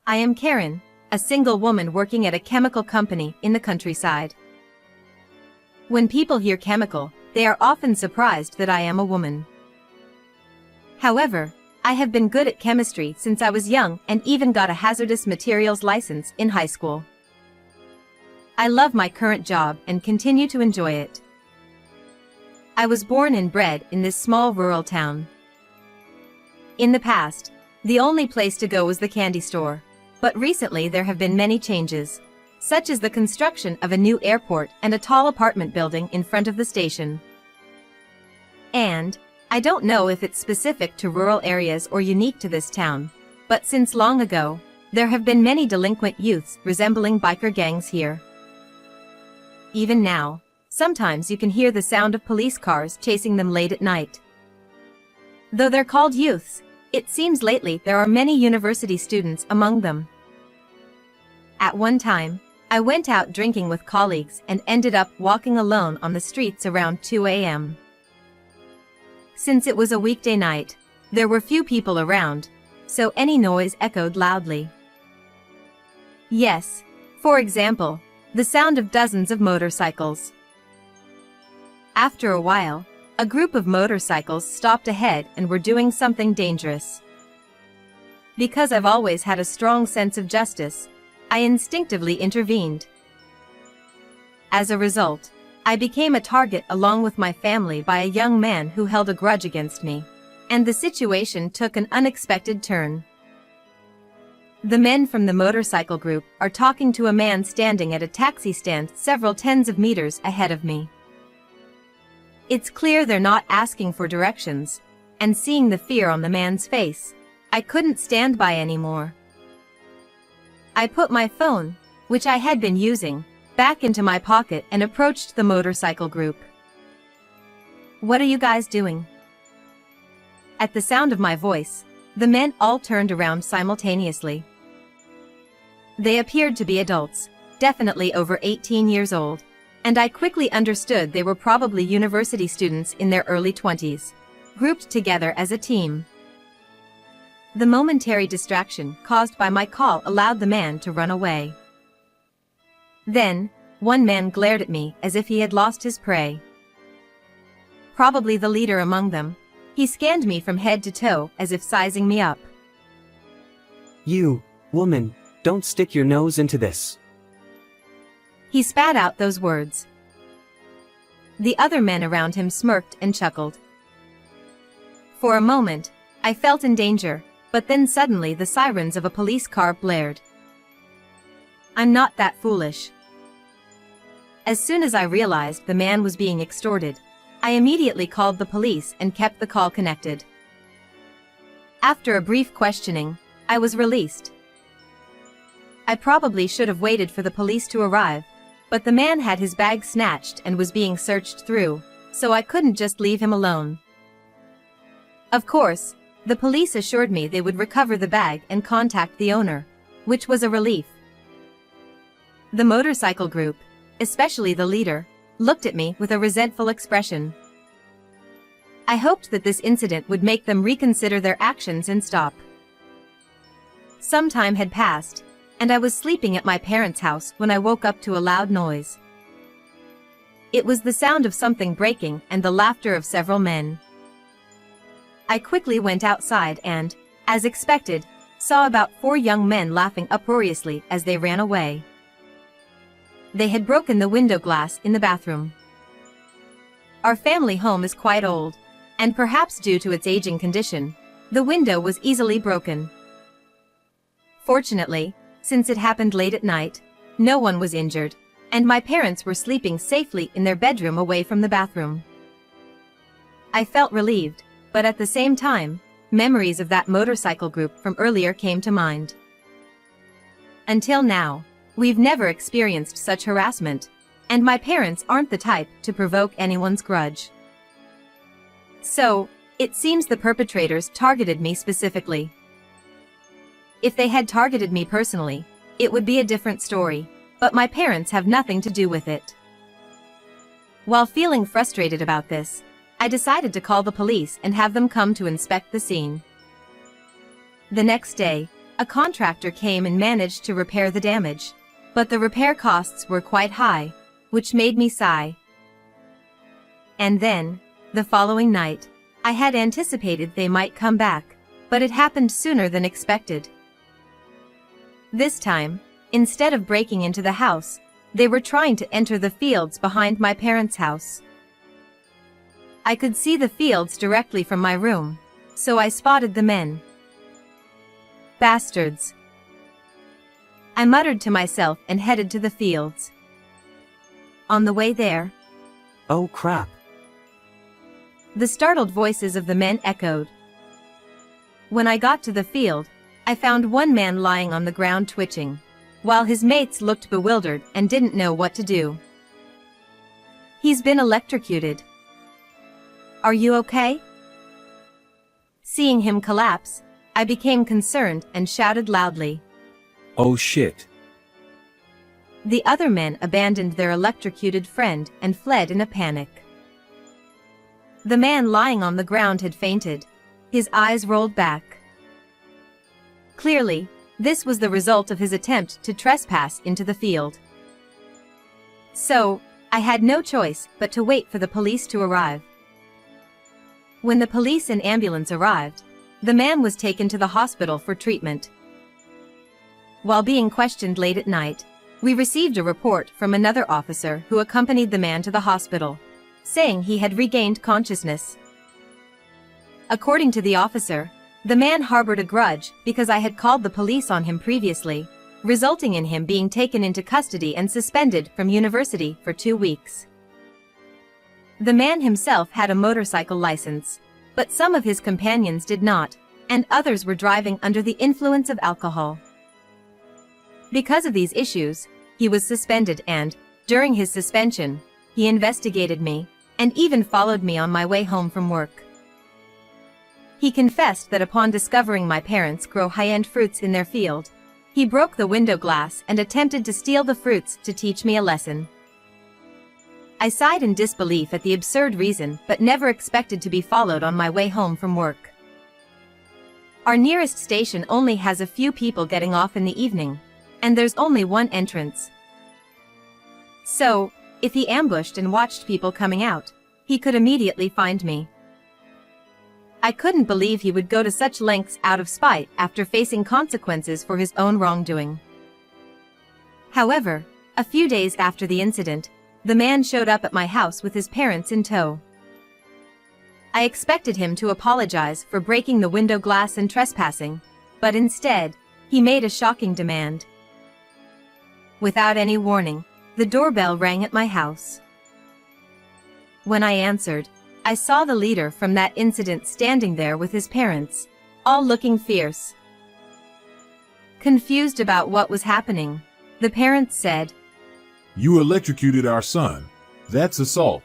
I am Karen, a single woman working at a chemical company in the countryside. When people hear chemical, they are often surprised that I am a woman. However, I have been good at chemistry since I was young and even got a hazardous materials license in high school. I love my current job and continue to enjoy it. I was born and bred in this small rural town. In the past, the only place to go was the candy store. But recently there have been many changes, such as the construction of a new airport and a tall apartment building in front of the station. And, I don't know if it's specific to rural areas or unique to this town, but since long ago, there have been many delinquent youths resembling biker gangs here. Even now, sometimes you can hear the sound of police cars chasing them late at night. Though they're called youths, it seems lately there are many university students among them. At one time, I went out drinking with colleagues and ended up walking alone on the streets around 2 a.m. Since it was a weekday night, there were few people around, so any noise echoed loudly. Yes, for example, the sound of dozens of motorcycles. After a while, a group of motorcycles stopped ahead and were doing something dangerous. Because I've always had a strong sense of justice, I instinctively intervened. As a result, I became a target along with my family by a young man who held a grudge against me, and the situation took an unexpected turn. The men from the motorcycle group are talking to a man standing at a taxi stand several tens of meters ahead of me. It's clear they're not asking for directions, and seeing the fear on the man's face, I couldn't stand by anymore. I put my phone, which I had been using, back into my pocket and approached the motorcycle group. "What are you guys doing?" At the sound of my voice, the men all turned around simultaneously. They appeared to be adults, definitely over 18 years old, and I quickly understood they were probably university students in their early 20s, grouped together as a team. The momentary distraction caused by my call allowed the man to run away. Then, one man glared at me as if he had lost his prey. Probably the leader among them, he scanned me from head to toe as if sizing me up. "You, woman, don't stick your nose into this." He spat out those words. The other men around him smirked and chuckled. For a moment, I felt in danger, but then suddenly the sirens of a police car blared. I'm not that foolish. As soon as I realized the man was being extorted, I immediately called the police and kept the call connected. After a brief questioning, I was released. I probably should have waited for the police to arrive, but the man had his bag snatched and was being searched through, so I couldn't just leave him alone. Of course, the police assured me they would recover the bag and contact the owner, which was a relief. The motorcycle group, especially the leader, looked at me with a resentful expression. I hoped that this incident would make them reconsider their actions and stop. Some time had passed, and I was sleeping at my parents' house when I woke up to a loud noise. It was the sound of something breaking and the laughter of several men. I quickly went outside and, as expected, saw about 4 young men laughing uproariously as they ran away. They had broken the window glass in the bathroom. Our family home is quite old, and perhaps due to its aging condition, the window was easily broken. Fortunately, since it happened late at night, no one was injured, and my parents were sleeping safely in their bedroom away from the bathroom. I felt relieved, but at the same time, memories of that motorcycle group from earlier came to mind. Until now, we've never experienced such harassment, and my parents aren't the type to provoke anyone's grudge. So, it seems the perpetrators targeted me specifically. If they had targeted me personally, it would be a different story, but my parents have nothing to do with it. While feeling frustrated about this, I decided to call the police and have them come to inspect the scene. The next day, A contractor came and managed to repair the damage, but the repair costs were quite high, which made me sigh. And then, the following night, I had anticipated they might come back, but it happened sooner than expected. This time, instead of breaking into the house, they were trying to enter the fields behind my parents' house. I could see the fields directly from my room, so I spotted the men. Bastards! I muttered to myself and headed to the fields. On the way there, Oh crap. the startled voices of the men echoed. When I got to the field, I found one man lying on the ground twitching, while his mates looked bewildered and didn't know what to do. He's been electrocuted. Are you okay? Seeing him collapse, I became concerned and shouted loudly. Oh shit. The other men abandoned their electrocuted friend and fled in a panic. The man lying on the ground had fainted. His eyes rolled back. Clearly, this was the result of his attempt to trespass into the field. So, I had no choice but to wait for the police to arrive. When the police and ambulance arrived, the man was taken to the hospital for treatment. While being questioned late at night, we received a report from another officer who accompanied the man to the hospital, saying he had regained consciousness. According to the officer, the man harbored a grudge because I had called the police on him previously, resulting in him being taken into custody and suspended from university for 2 weeks. The man himself had a motorcycle license, but some of his companions did not, and others were driving under the influence of alcohol. Because of these issues, he was suspended and, during his suspension, he investigated me, and even followed me on my way home from work. He confessed that upon discovering my parents grow high-end fruits in their field, he broke the window glass and attempted to steal the fruits to teach me a lesson. I sighed in disbelief at the absurd reason but never expected to be followed on my way home from work. Our nearest station only has a few people getting off in the evening, and there's only one entrance. So, if he ambushed and watched people coming out, he could immediately find me. I couldn't believe he would go to such lengths out of spite after facing consequences for his own wrongdoing. However, a few days after the incident, the man showed up at my house with his parents in tow. I expected him to apologize for breaking the window glass and trespassing, but instead, he made a shocking demand. Without any warning, the doorbell rang at my house. When I answered, I saw the leader from that incident standing there with his parents, all looking fierce. Confused about what was happening, the parents said, "You electrocuted our son. That's assault.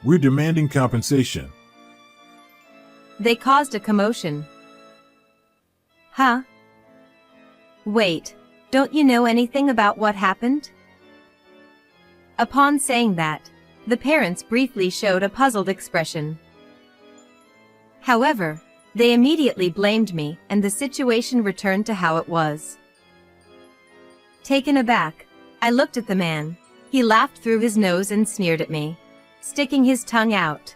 We're demanding compensation." They caused a commotion. Huh? Wait, don't you know anything about what happened? Upon saying that, the parents briefly showed a puzzled expression. However, they immediately blamed me and the situation returned to how it was. Taken aback, I looked at the man. He laughed through his nose and sneered at me, sticking his tongue out.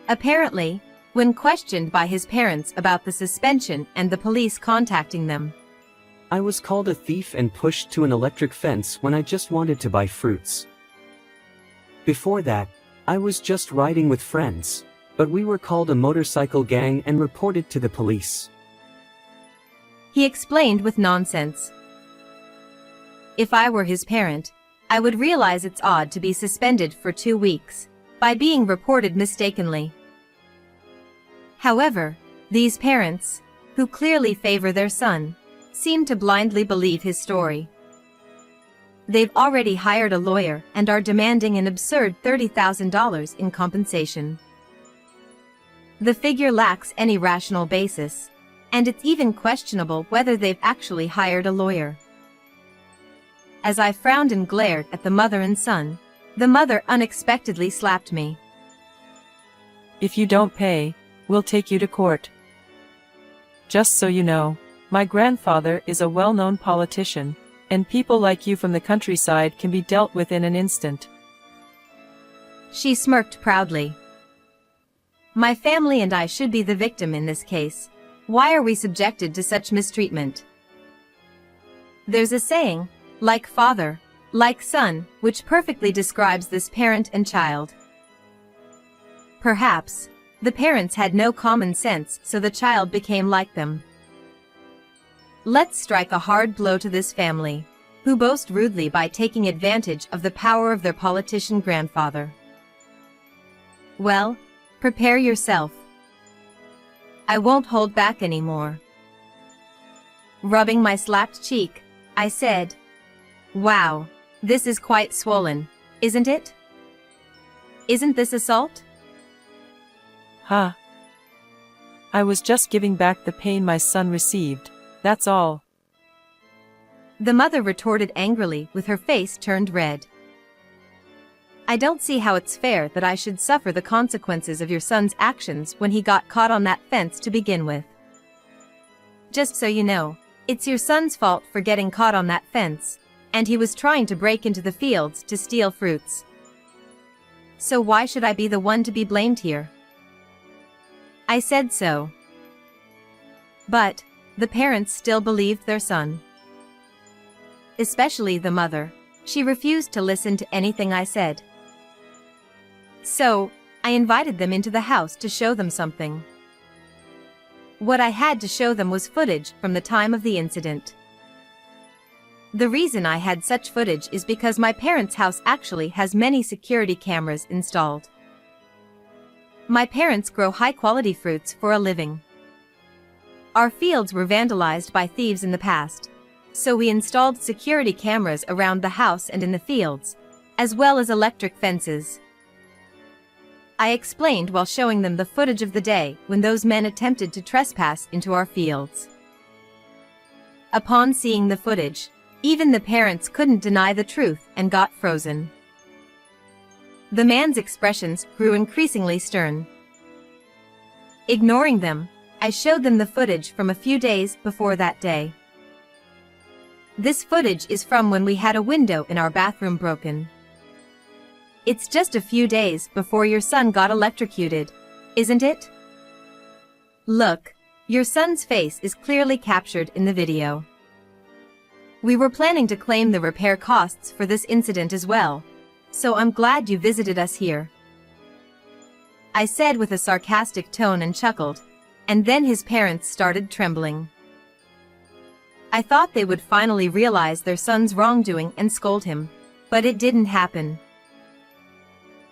Apparently, when questioned by his parents about the suspension and the police contacting them, I was called a thief and pushed to an electric fence when I just wanted to buy fruits. Before that, I was just riding with friends, but we were called a motorcycle gang and reported to the police. He explained with nonsense. If I were his parent, I would realize it's odd to be suspended for 2 weeks, by being reported mistakenly. However, these parents, who clearly favor their son, seem to blindly believe his story. They've already hired a lawyer and are demanding an absurd $30,000 in compensation. The figure lacks any rational basis, and it's even questionable whether they've actually hired a lawyer. As I frowned and glared at the mother and son, the mother unexpectedly slapped me. "If you don't pay, we'll take you to court." Just so you know, my grandfather is a well-known politician, and people like you from the countryside can be dealt with in an instant. She smirked proudly. My family and I should be the victim in this case. Why are we subjected to such mistreatment? There's a saying, like father, like son, which perfectly describes this parent and child. Perhaps, the parents had no common sense, so the child became like them. Let's strike a hard blow to this family, who boast rudely by taking advantage of the power of their politician grandfather. Well, prepare yourself. I won't hold back anymore. Rubbing my slapped cheek, I said, "Wow, this is quite swollen, isn't it? Isn't this assault?" Huh. I was just giving back the pain my son received, that's all. The mother retorted angrily with her face turned red. I don't see how it's fair that I should suffer the consequences of your son's actions when he got caught on that fence to begin with. Just so you know, it's your son's fault for getting caught on that fence, and he was trying to break into the fields to steal fruits. So why should I be the one to be blamed here? I said so. But, the parents still believed their son. Especially the mother. She refused to listen to anything I said. So, I invited them into the house to show them something. What I had to show them was footage from the time of the incident. The reason I had such footage is because my parents' house actually has many security cameras installed. My parents grow high-quality fruits for a living. Our fields were vandalized by thieves in the past, so we installed security cameras around the house and in the fields, as well as electric fences. I explained while showing them the footage of the day when those men attempted to trespass into our fields. Upon seeing the footage, even the parents couldn't deny the truth and got frozen. The man's expressions grew increasingly stern. Ignoring them, I showed them the footage from a few days before that day. This footage is from when we had a window in our bathroom broken. It's just a few days before your son got electrocuted, isn't it? Look, your son's face is clearly captured in the video. We were planning to claim the repair costs for this incident as well, so I'm glad you visited us here. I said with a sarcastic tone and chuckled, and then his parents started trembling. I thought they would finally realize their son's wrongdoing and scold him, but it didn't happen.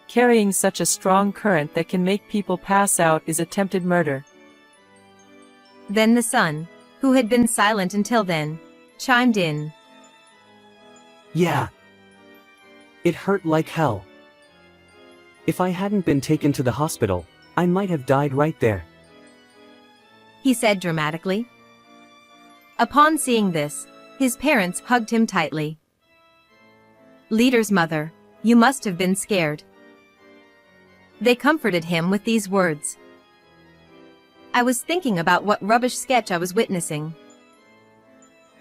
Carrying such a strong current that can make people pass out is attempted murder. Then the son, who had been silent until then, chimed in. Yeah. It hurt like hell. If I hadn't been taken to the hospital, I might have died right there, He said dramatically. Upon seeing this, his parents hugged him tightly. Leader's mother, you must have been scared. They comforted him with these words. I was thinking about what rubbish sketch I was witnessing.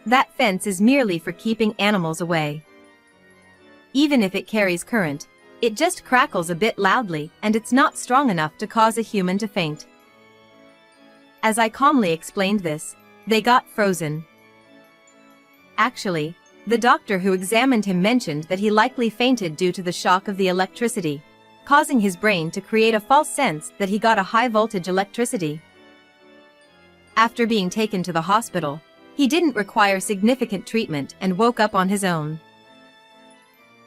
That fence is merely for keeping animals away. Even if it carries current, it just crackles a bit loudly and it's not strong enough to cause a human to faint. As I calmly explained this, they got frozen. Actually, the doctor who examined him mentioned that he likely fainted due to the shock of the electricity, causing his brain to create a false sense that he got a high-voltage electricity. After being taken to the hospital, he didn't require significant treatment and woke up on his own.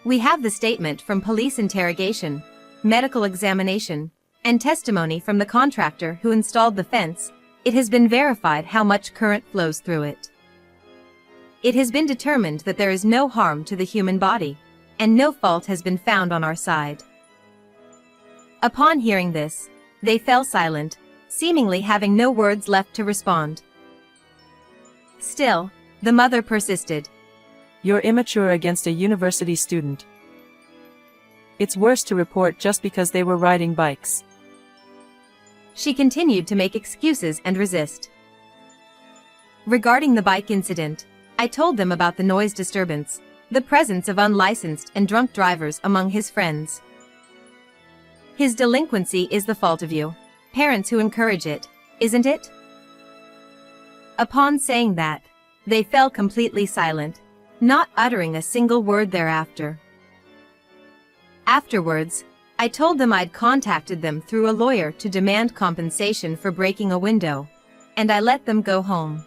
We have the statement from police interrogation, medical examination, and testimony from the contractor who installed the fence. It has been verified how much current flows through it. It has been determined that there is no harm to the human body, and no fault has been found on our side. Upon hearing this, they fell silent, seemingly having no words left to respond. Still, the mother persisted. You're immature against a university student. It's worse to report just because they were riding bikes. She continued to make excuses and resist. Regarding the bike incident, I told them about the noise disturbance, the presence of unlicensed and drunk drivers among his friends. His delinquency is the fault of you, parents who encourage it, isn't it? Upon saying that, they fell completely silent, not uttering a single word thereafter. Afterwards, I told them I'd contacted them through a lawyer to demand compensation for breaking a window, and I let them go home.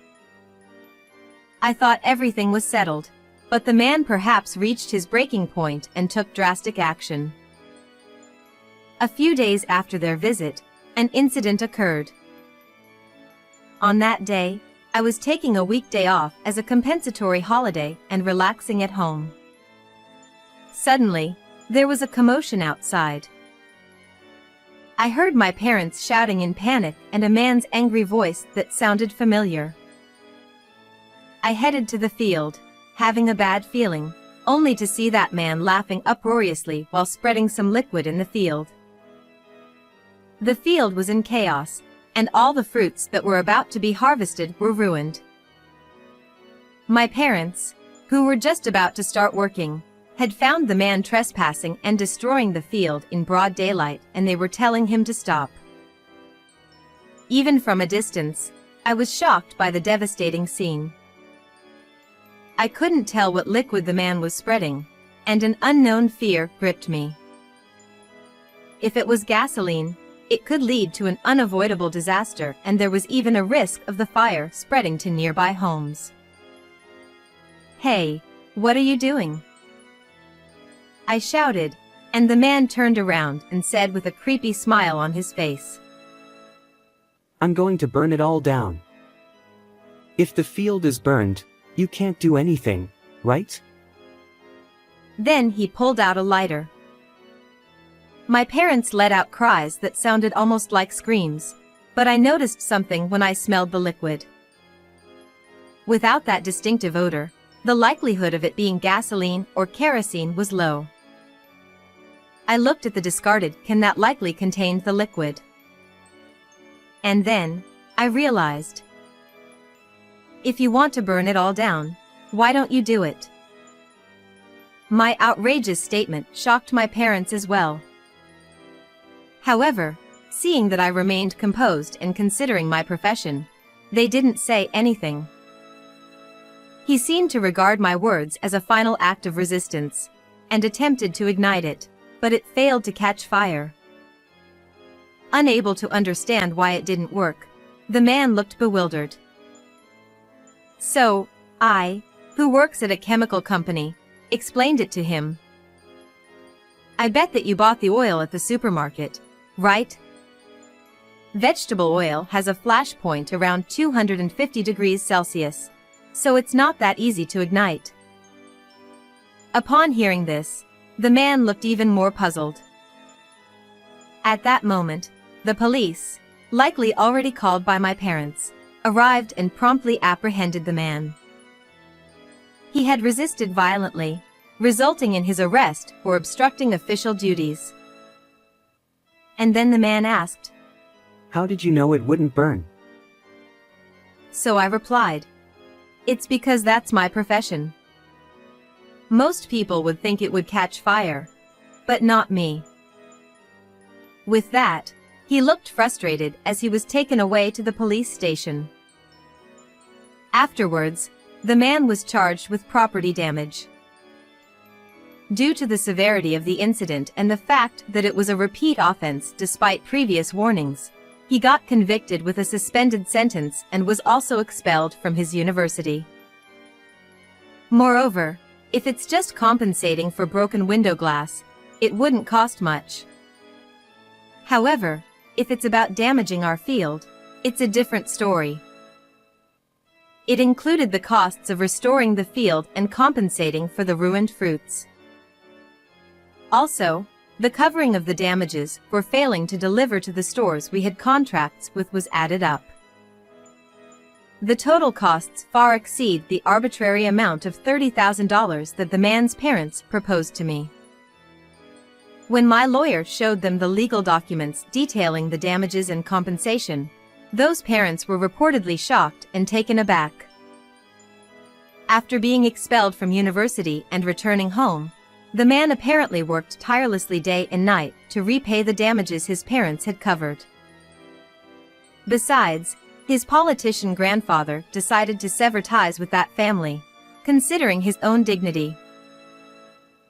I thought everything was settled, but the man perhaps reached his breaking point and took drastic action. A few days after their visit, an incident occurred. On that day, I was taking a weekday off as a compensatory holiday and relaxing at home. Suddenly, there was a commotion outside. I heard my parents shouting in panic and a man's angry voice that sounded familiar. I headed to the field, having a bad feeling, only to see that man laughing uproariously while spreading some liquid in the field. The field was in chaos, and all the fruits that were about to be harvested were ruined. My parents, who were just about to start working, had found the man trespassing and destroying the field in broad daylight, and they were telling him to stop. Even from a distance, I was shocked by the devastating scene. I couldn't tell what liquid the man was spreading, and an unknown fear gripped me. If it was gasoline, it could lead to an unavoidable disaster, and there was even a risk of the fire spreading to nearby homes. "Hey, what are you doing?" I shouted, and the man turned around and said with a creepy smile on his face, "I'm going to burn it all down. If the field is burned, you can't do anything, right?" Then he pulled out a lighter. My parents let out cries that sounded almost like screams, but I noticed something when I smelled the liquid. Without that distinctive odor, the likelihood of it being gasoline or kerosene was low. I looked at the discarded can that likely contained the liquid. And then, I realized. If you want to burn it all down, why don't you do it? My outrageous statement shocked my parents as well. However, seeing that I remained composed and considering my profession, they didn't say anything. He seemed to regard my words as a final act of resistance, and attempted to ignite it, but it failed to catch fire. Unable to understand why it didn't work, the man looked bewildered. So, I, who works at a chemical company, explained it to him. "I bet that you bought the oil at the supermarket, right? Vegetable oil has a flash point around 250 degrees Celsius, so it's not that easy to ignite." Upon hearing this, the man looked even more puzzled. At that moment, the police, likely already called by my parents, arrived and promptly apprehended the man. He had resisted violently, resulting in his arrest for obstructing official duties. And then the man asked, "How did you know it wouldn't burn?" So I replied, "It's because that's my profession. Most people would think it would catch fire, but not me." With that, he looked frustrated as he was taken away to the police station. Afterwards, the man was charged with property damage. Due to the severity of the incident and the fact that it was a repeat offense despite previous warnings, he got convicted with a suspended sentence and was also expelled from his university. Moreover, if it's just compensating for broken window glass, it wouldn't cost much. However, if it's about damaging our field, it's a different story. It included the costs of restoring the field and compensating for the ruined fruits. Also, the covering of the damages for failing to deliver to the stores we had contracts with was added up. The total costs far exceed the arbitrary amount of $30,000 that the man's parents proposed to me. When my lawyer showed them the legal documents detailing the damages and compensation, those parents were reportedly shocked and taken aback. After being expelled from university and returning home, the man apparently worked tirelessly day and night to repay the damages his parents had covered. Besides, his politician grandfather decided to sever ties with that family, considering his own dignity.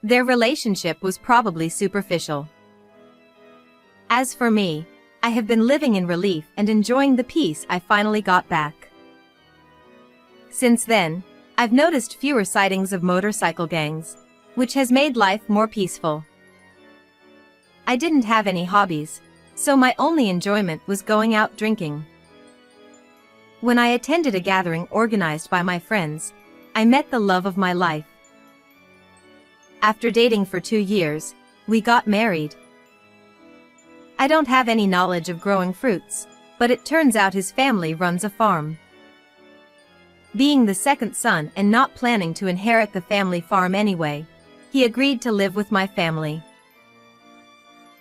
Their relationship was probably superficial. As for me, I have been living in relief and enjoying the peace I finally got back. Since then, I've noticed fewer sightings of motorcycle gangs, which has made life more peaceful. I didn't have any hobbies, so my only enjoyment was going out drinking. When I attended a gathering organized by my friends, I met the love of my life. After dating for 2 years, we got married. I don't have any knowledge of growing fruits, but it turns out his family runs a farm. Being the second son and not planning to inherit the family farm anyway, he agreed to live with my family.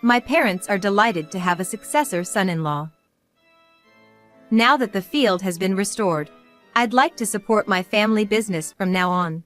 My parents are delighted to have a successor son-in-law. Now that the field has been restored, I'd like to support my family business from now on.